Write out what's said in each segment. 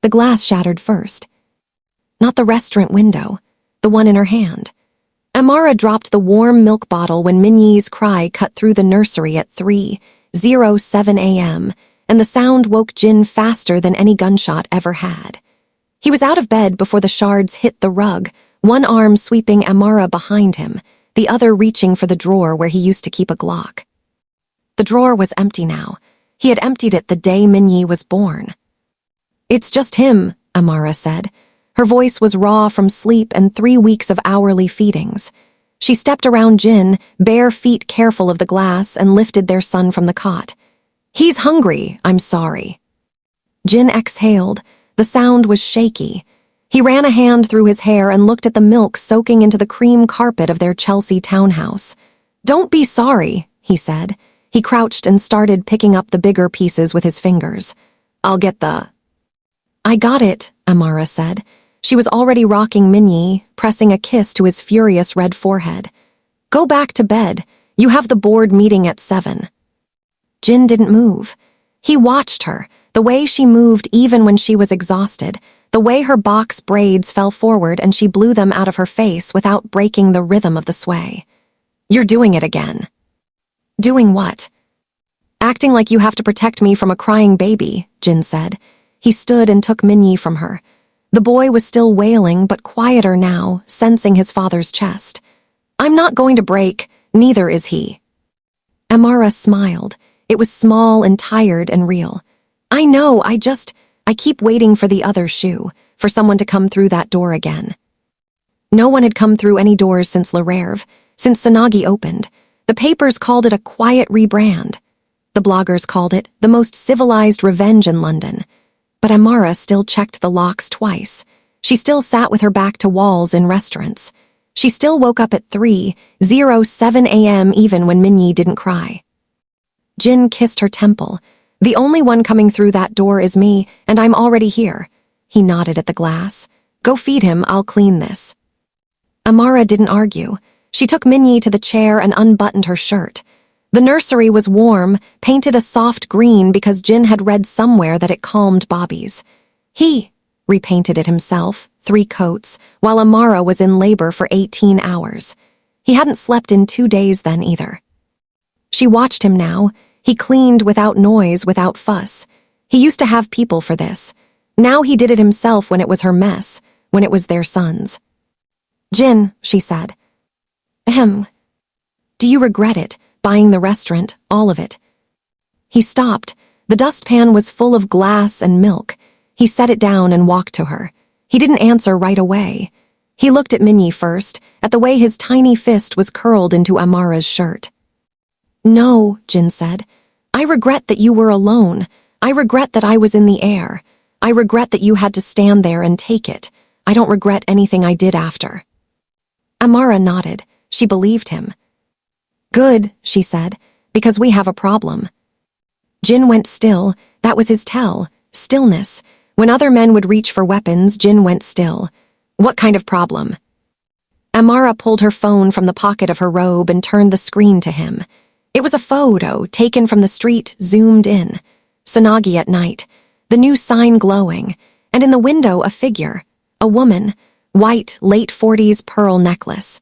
The glass shattered first. Not the restaurant window, the one in her hand. Amara dropped the warm milk bottle when Minnie's cry cut through the nursery at 3:07 a.m., and the sound woke Jin faster than any gunshot ever had. He was out of bed before the shards hit the rug, one arm sweeping Amara behind him, the other reaching for the drawer where he used to keep a Glock. The drawer was empty now. He had emptied it the day Minnie was born. "It's just him," Amara said. Her voice was raw from sleep and 3 weeks of hourly feedings. She stepped around Jin, bare feet careful of the glass, and lifted their son from the cot. "He's hungry, I'm sorry." Jin exhaled. The sound was shaky. He ran a hand through his hair and looked at the milk soaking into the cream carpet of their Chelsea townhouse. "Don't be sorry," he said. He crouched and started picking up the bigger pieces with his fingers. "I'll get the—" "I got it," Amara said. She was already rocking Minnie, pressing a kiss to his furious red forehead. "Go back to bed. You have the board meeting at 7. Jin didn't move. He watched her, the way she moved even when she was exhausted, the way her box braids fell forward and she blew them out of her face without breaking the rhythm of the sway. "You're doing it again." "Doing what?" "Acting like you have to protect me from a crying baby," Jin said. He stood and took Minnie from her. The boy was still wailing, but quieter now, sensing his father's chest. "I'm not going to break, neither is he." Amara smiled. It was small and tired and real. "I know, I keep waiting for the other shoe, for someone to come through that door again." No one had come through any doors since Lererve, since Sanagi opened. The papers called it a quiet rebrand. The bloggers called it the most civilized revenge in London. But Amara still checked the locks twice. She still sat with her back to walls in restaurants. She still woke up at 3:07 a.m. even when Minnie didn't cry. Jin kissed her temple. "The only one coming through that door is me, and I'm already here." He nodded at the glass. "Go feed him, I'll clean this." Amara didn't argue. She took Minnie to the chair and unbuttoned her shirt. The nursery was warm, painted a soft green because Jin had read somewhere that it calmed bobbies. He repainted it himself, 3 coats, while Amara was in labor for 18 hours. He hadn't slept in 2 days then either. She watched him now. He cleaned without noise, without fuss. He used to have people for this. Now he did it himself when it was her mess, when it was their son's. "Jin," she said. "Ahem. Do you regret it? Buying the restaurant, all of it?" He stopped. The dustpan was full of glass and milk. He set it down and walked to her. He didn't answer right away. He looked at Minnie first, at the way his tiny fist was curled into Amara's shirt. "No," Jin said. "I regret that you were alone. I regret that I was in the air. I regret that you had to stand there and take it. I don't regret anything I did after." Amara nodded. She believed him. "Good," she said, "because we have a problem." Jin went still. That was his tell. Stillness. When other men would reach for weapons, Jin went still. "What kind of problem?" Amara pulled her phone from the pocket of her robe and turned the screen to him. It was a photo taken from the street, zoomed in. Sanagi at night, the new sign glowing, and in the window a figure, a woman, white, late 40s pearl necklace.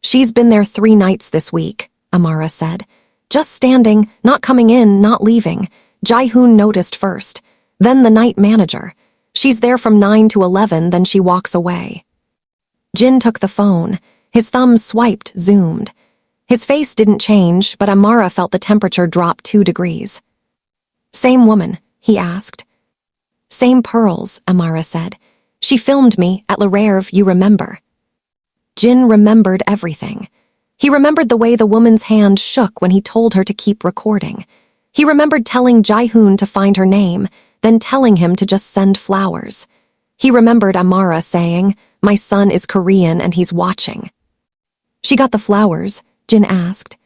"She's been there 3 nights this week," Amara said. "Just standing, not coming in, not leaving. Jae-hoon noticed first, then the night manager. She's there from 9 to 11, then she walks away." Jin took the phone. His thumb swiped, zoomed. His face didn't change, but Amara felt the temperature drop 2 degrees. "Same woman?" he asked. "Same pearls," Amara said. "She filmed me at Lererve, you remember." Jin remembered everything. He remembered the way the woman's hand shook when he told her to keep recording. He remembered telling Jae-hoon to find her name, then telling him to just send flowers. He remembered Amara saying, "My son is Korean and he's watching." "She got the flowers?" Jin asked.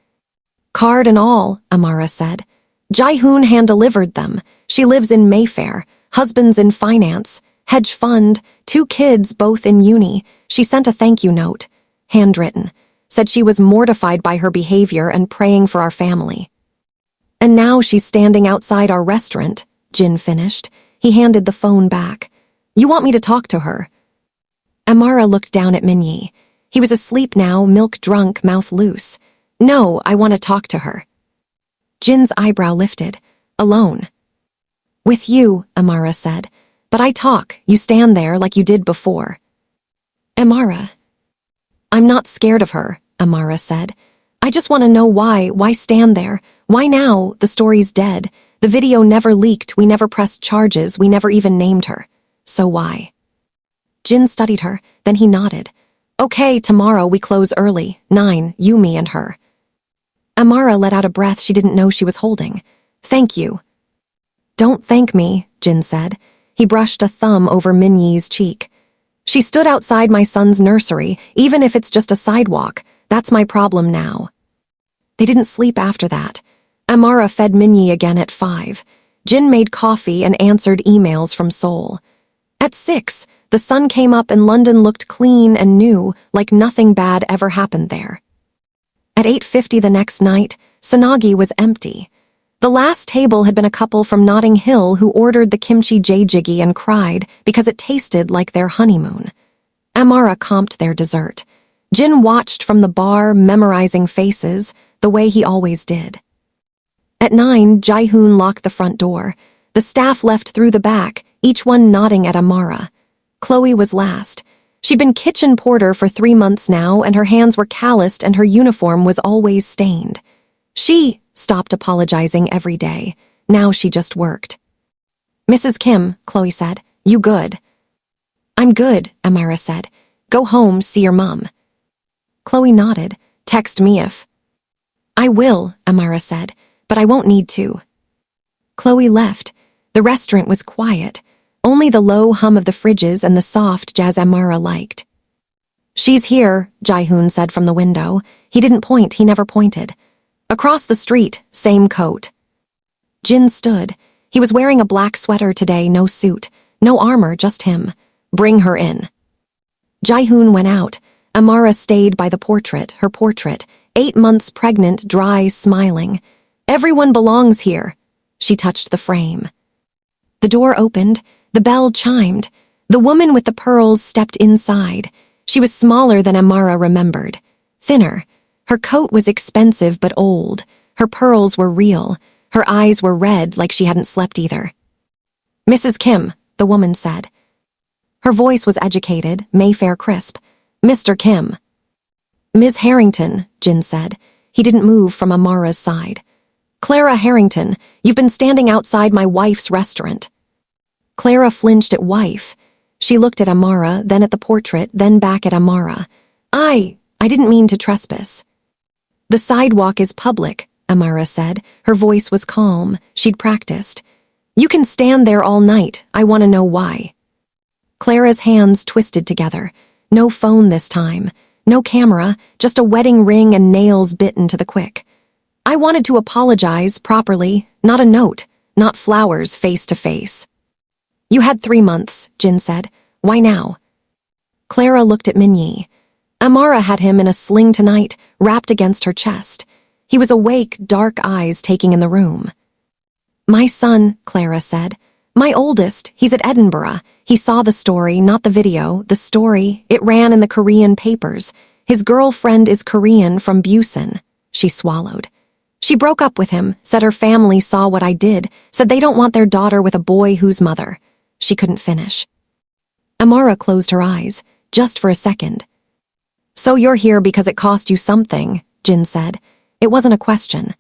"Card and all," Amara said. "Jae-hoon hand-delivered them. She lives in Mayfair, husband's in finance, hedge fund, 2 kids both in uni. She sent a thank you note, handwritten, said she was mortified by her behavior and praying for our family. And now she's standing outside our restaurant," Jin finished. He handed the phone back. You want me to talk to her? Amara looked down at Minyi. He was asleep now, milk drunk, mouth loose. No, I want to talk to her. Jin's eyebrow lifted. Alone. With you, Amara said. But I talk, you stand there like you did before. Amara. I'm not scared of her, Amara said. I just want to know why stand there? Why now? The story's dead. The video never leaked, we never pressed charges, we never even named her. So why? Jin studied her, then he nodded. Okay, tomorrow we close early, 9, you, me, and her. Amara let out a breath she didn't know she was holding. Thank you. Don't thank me, Jin said. He brushed a thumb over Minyi's cheek. She stood outside my son's nursery, even if it's just a sidewalk. That's my problem now. They didn't sleep after that. Amara fed Minyi again at 5. Jin made coffee and answered emails from Seoul. At 6, the sun came up and London looked clean and new, like nothing bad ever happened there. At 8:50 the next night, Sanagi was empty. The last table had been a couple from Notting Hill who ordered the kimchi jjigae and cried because it tasted like their honeymoon. Amara comped their dessert. Jin watched from the bar, memorizing faces, the way he always did. At 9, Jae-hoon locked the front door. The staff left through the back, each one nodding at Amara. Chloe was last. She'd been kitchen porter for 3 months now, and her hands were calloused and her uniform was always stained. She stopped apologizing every day. Now she just worked. Mrs. Kim, Chloe said, you good? I'm good, Amara said. Go home, see your mum. Chloe nodded. Text me if. I will, Amara said, but I won't need to. Chloe left. The restaurant was quiet. Only the low hum of the fridges and the soft jazz Amara liked. She's here, Jae-hoon said from the window. He didn't point, he never pointed. Across the street, same coat. Jin stood. He was wearing a black sweater today, no suit, no armor, just him. Bring her in. Jae-hoon went out. Amara stayed by the portrait, her portrait, 8 months pregnant, dry, smiling. Everyone belongs here. She touched the frame. The door opened. The bell chimed. The woman with the pearls stepped inside. She was smaller than Amara remembered. Thinner. Her coat was expensive but old. Her pearls were real. Her eyes were red like she hadn't slept either. Mrs. Kim, the woman said. Her voice was educated, Mayfair crisp. Mr. Kim. Ms. Harrington, Jin said. He didn't move from Amara's side. Clara Harrington, you've been standing outside my wife's restaurant. Clara flinched at wife. She looked at Amara, then at the portrait, then back at Amara. I didn't mean to trespass. The sidewalk is public, Amara said. Her voice was calm. She'd practiced. You can stand there all night. I want to know why. Clara's hands twisted together. No phone this time. No camera, just a wedding ring and nails bitten to the quick. I wanted to apologize properly, not a note, not flowers face to face. You had 3 months, Jin said. Why now? Clara looked at Minyi. Amara had him in a sling tonight, wrapped against her chest. He was awake, dark eyes taking in the room. My son, Clara said. My oldest, he's at Edinburgh. He saw the story, not the video, the story. It ran in the Korean papers. His girlfriend is Korean from Busan. She swallowed. She broke up with him, said her family saw what I did, said they don't want their daughter with a boy who's mother. She couldn't finish. Amara closed her eyes, just for a second. So you're here because it cost you something, Jin said. It wasn't a question.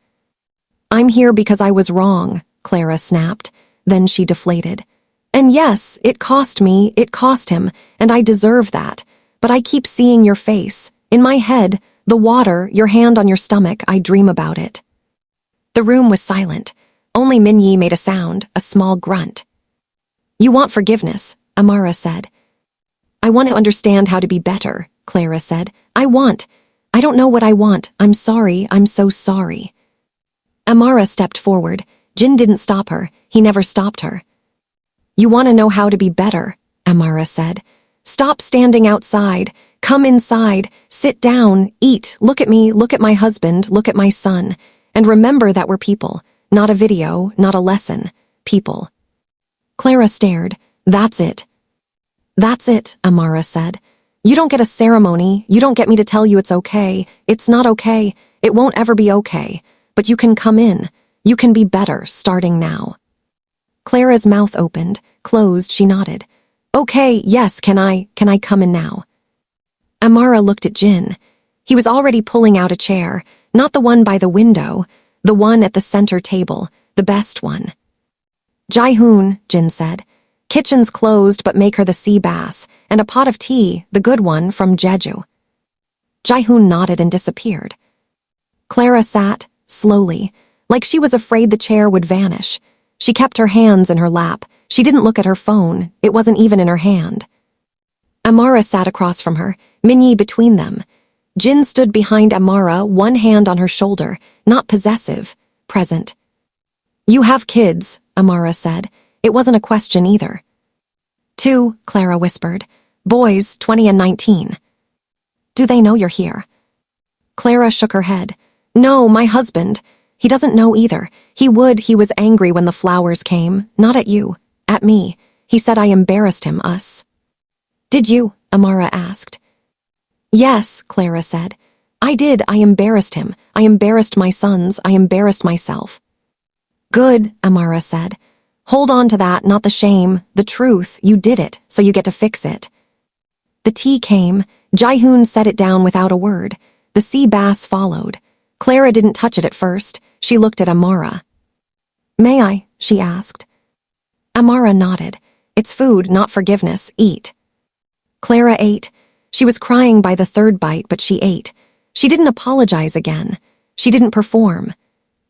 I'm here because I was wrong, Clara snapped. Then she deflated. And yes, it cost me, it cost him, and I deserve that. But I keep seeing your face. In my head, the water, your hand on your stomach, I dream about it. The room was silent. Only Minyi made a sound, a small grunt. You want forgiveness, Amara said. I want to understand how to be better, Clara said. I don't know what I want. I'm sorry, I'm so sorry. Amara stepped forward. Jin didn't stop her. He never stopped her. You want to know how to be better, Amara said. Stop standing outside. Come inside. Sit down. Eat. Look at me. Look at my husband. Look at my son. And remember that we're people. Not a video. Not a lesson. People. Clara stared. That's it. That's it, Amara said. You don't get a ceremony. You don't get me to tell you it's okay. It's not okay. It won't ever be okay. But you can come in. You can be better, starting now. Clara's mouth opened. Closed, she nodded. Okay, yes, can I come in now? Amara looked at Jin. He was already pulling out a chair, not the one by the window, the one at the center table, the best one. Jae-hoon, Jin said. Kitchen's closed, but make her the sea bass, and a pot of tea, the good one, from Jeju. Jae-hoon nodded and disappeared. Clara sat, slowly, like she was afraid the chair would vanish. She kept her hands in her lap. She didn't look at her phone. It wasn't even in her hand. Amara sat across from her, Minyi between them. Jin stood behind Amara, one hand on her shoulder, not possessive, present. You have kids, Amara said. It wasn't a question either. 2, Clara whispered. Boys, 20 and 19. Do they know you're here? Clara shook her head. No, my husband. He doesn't know either. He was angry when the flowers came. Not at you. At me. He said I embarrassed him, us. Did you? Amara asked. Yes, Clara said. I did. I embarrassed him. I embarrassed my sons. I embarrassed myself. Good, Amara said. Hold on to that, not the shame, the truth. You did it, so you get to fix it. The tea came. Jae-hoon set it down without a word. The sea bass followed. Clara didn't touch it at first. She looked at Amara. May I? She asked. Amara nodded. It's food, not forgiveness. Eat. Clara ate. She was crying by the third bite, but she ate. She didn't apologize again. She didn't perform.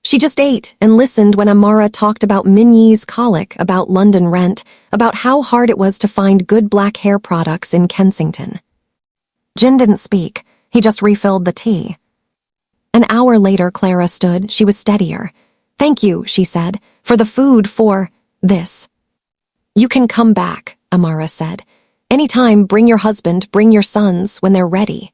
She just ate and listened when Amara talked about Minyi's colic, about London rent, about how hard it was to find good black hair products in Kensington. Jin didn't speak. He just refilled the tea. An hour later, Clara stood. She was steadier. Thank you, she said, for the food, for this. You can come back, Amara said. Anytime, bring your husband, bring your sons, when they're ready.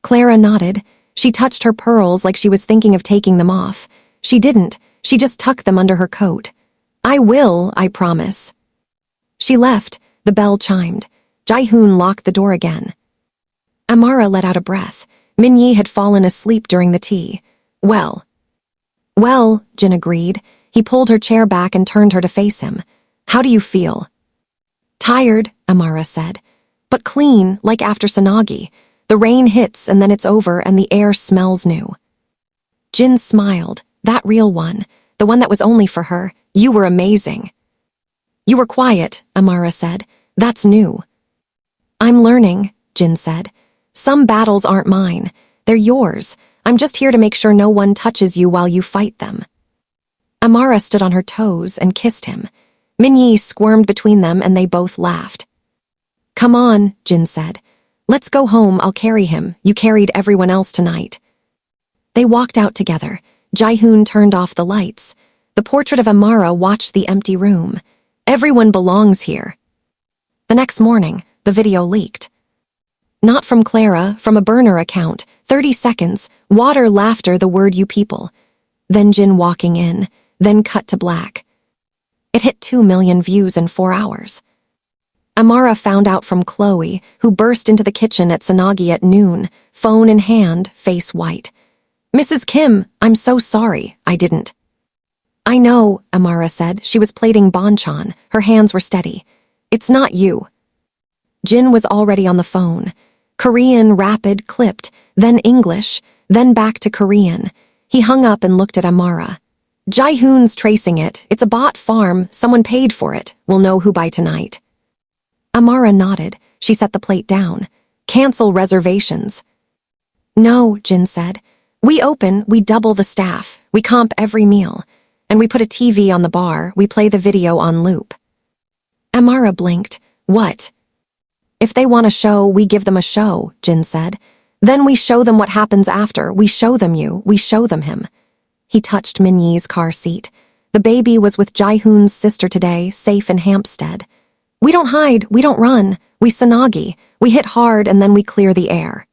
Clara nodded. She touched her pearls like she was thinking of taking them off. She didn't. She just tucked them under her coat. I will, I promise. She left. The bell chimed. Jae-hoon locked the door again. Amara let out a breath. Minyi had fallen asleep during the tea. Well, Jin agreed. He pulled her chair back and turned her to face him. How do you feel? Tired, Amara said. But clean, like after Sanagi. The rain hits and then it's over and the air smells new. Jin smiled. That real one. The one that was only for her. You were amazing. You were quiet, Amara said. That's new. I'm learning, Jin said. Some battles aren't mine. They're yours. I'm just here to make sure no one touches you while you fight them. Amara stood on her toes and kissed him. Minyi squirmed between them and they both laughed. Come on, Jin said. Let's go home, I'll carry him. You carried everyone else tonight. They walked out together. Jae-hoon turned off the lights. The portrait of Amara watched the empty room. Everyone belongs here. The next morning, the video leaked. Not from Clara, from a burner account. 30 seconds, water, laughter, the word you people. Then Jin walking in, then cut to black. It hit 2 million views in 4 hours. Amara found out from Chloe, who burst into the kitchen at Sanagi at noon, phone in hand, face white. Mrs. Kim, I'm so sorry, I didn't. I know, Amara said. She was plating banchan. Her hands were steady. It's not you. Jin was already on the phone. Korean, rapid, clipped, then English, then back to Korean. He hung up and looked at Amara. Jae-hoon's tracing it. It's a bot farm. Someone paid for it. We'll know who by tonight. Amara nodded. She set the plate down. Cancel reservations. No, Jin said. We open, we double the staff. We comp every meal. And we put a TV on the bar. We play the video on loop. Amara blinked. What? If they want a show, we give them a show, Jin said. Then we show them what happens after. We show them you. We show them him. He touched Minyi's car seat. The baby was with Jae-hoon's sister today, safe in Hampstead. We don't hide, we don't run. We Sanagi. We hit hard and then we clear the air.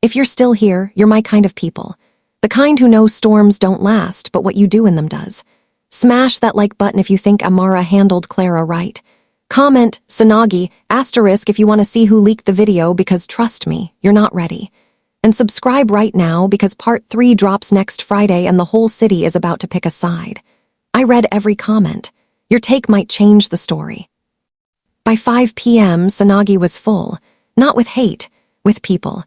If you're still here, you're my kind of people. The kind who know storms don't last, but what you do in them does. Smash that like button if you think Amara handled Clara right. Comment, Sanagi, asterisk if you want to see who leaked the video because trust me, you're not ready. And subscribe right now because part 3 drops next Friday and the whole city is about to pick a side. I read every comment. Your take might change the story. By 5 p.m., Sanagi was full, not with hate, with people.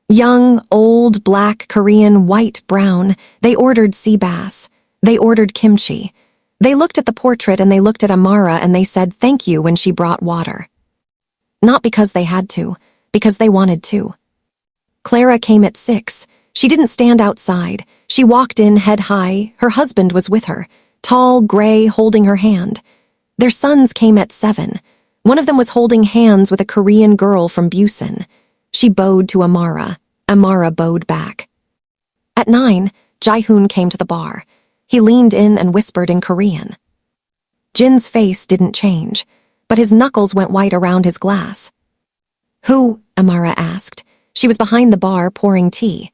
Young, old, black, Korean, white, brown. They ordered sea bass. They ordered kimchi. They looked at the portrait and they looked at Amara and they said thank you when she brought water. Not because they had to, because they wanted to. Clara came at 6. She didn't stand outside. She walked in head high. Her husband was with her, tall, gray, holding her hand. Their sons came at 7. One of them was holding hands with a Korean girl from Busan. She bowed to Amara. Amara bowed back. At 9, Jae-hoon came to the bar. He leaned in and whispered in Korean. Jin's face didn't change, but his knuckles went white around his glass. Who? Amara asked. She was behind the bar pouring tea.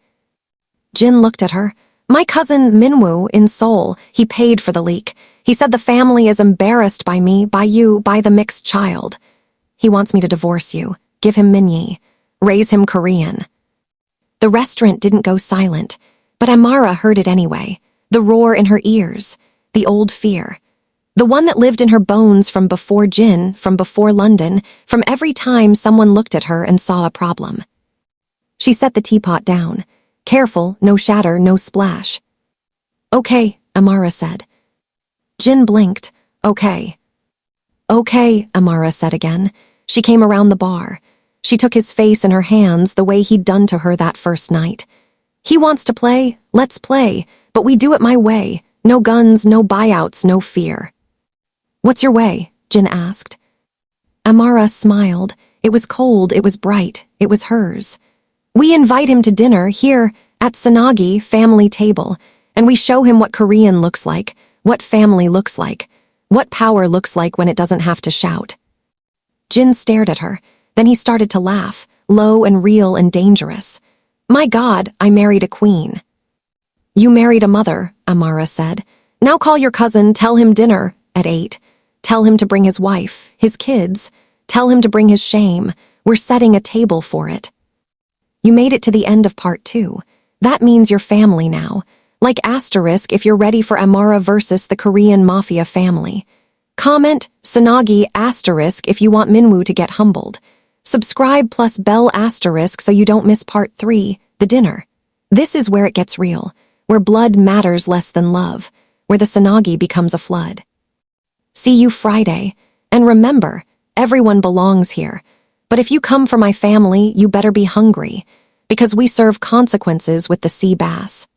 Jin looked at her. My cousin Minwoo in Seoul. He paid for the leak. He said the family is embarrassed by me, by you, by the mixed child. He wants me to divorce you, give him Minyi, raise him Korean. The restaurant didn't go silent, but Amara heard it anyway. The roar in her ears, the old fear. The one that lived in her bones from before Jin, from before London, from every time someone looked at her and saw a problem. She set the teapot down. Careful, no shatter, no splash. Okay, Amara said. Jin blinked. Okay. Okay, Amara said again. She came around the bar. She took his face in her hands the way he'd done to her that first night. He wants to play, let's play, but we do it my way. No guns, no buyouts, no fear. What's your way? Jin asked. Amara smiled. It was cold, it was bright, it was hers. We invite him to dinner here at Sanagi family table, and we show him what Korean looks like, what family looks like, what power looks like when it doesn't have to shout. Jin stared at her. Then he started to laugh, low and real and dangerous. My God, I married a queen. You married a mother, Amara said. Now call your cousin, tell him dinner at 8. Tell him to bring his wife, his kids. Tell him to bring his shame. We're setting a table for it. You made it to the end of part 2. That means you're family now. Like asterisk if you're ready for Amara versus the Korean mafia family. Comment, Sanagi asterisk if you want Minwoo to get humbled. Subscribe plus bell asterisk so you don't miss part 3, the dinner. This is where it gets real, where blood matters less than love, where the Sanagi becomes a flood. See you Friday, and remember, everyone belongs here. But if you come for my family, you better be hungry, because we serve consequences with the sea bass.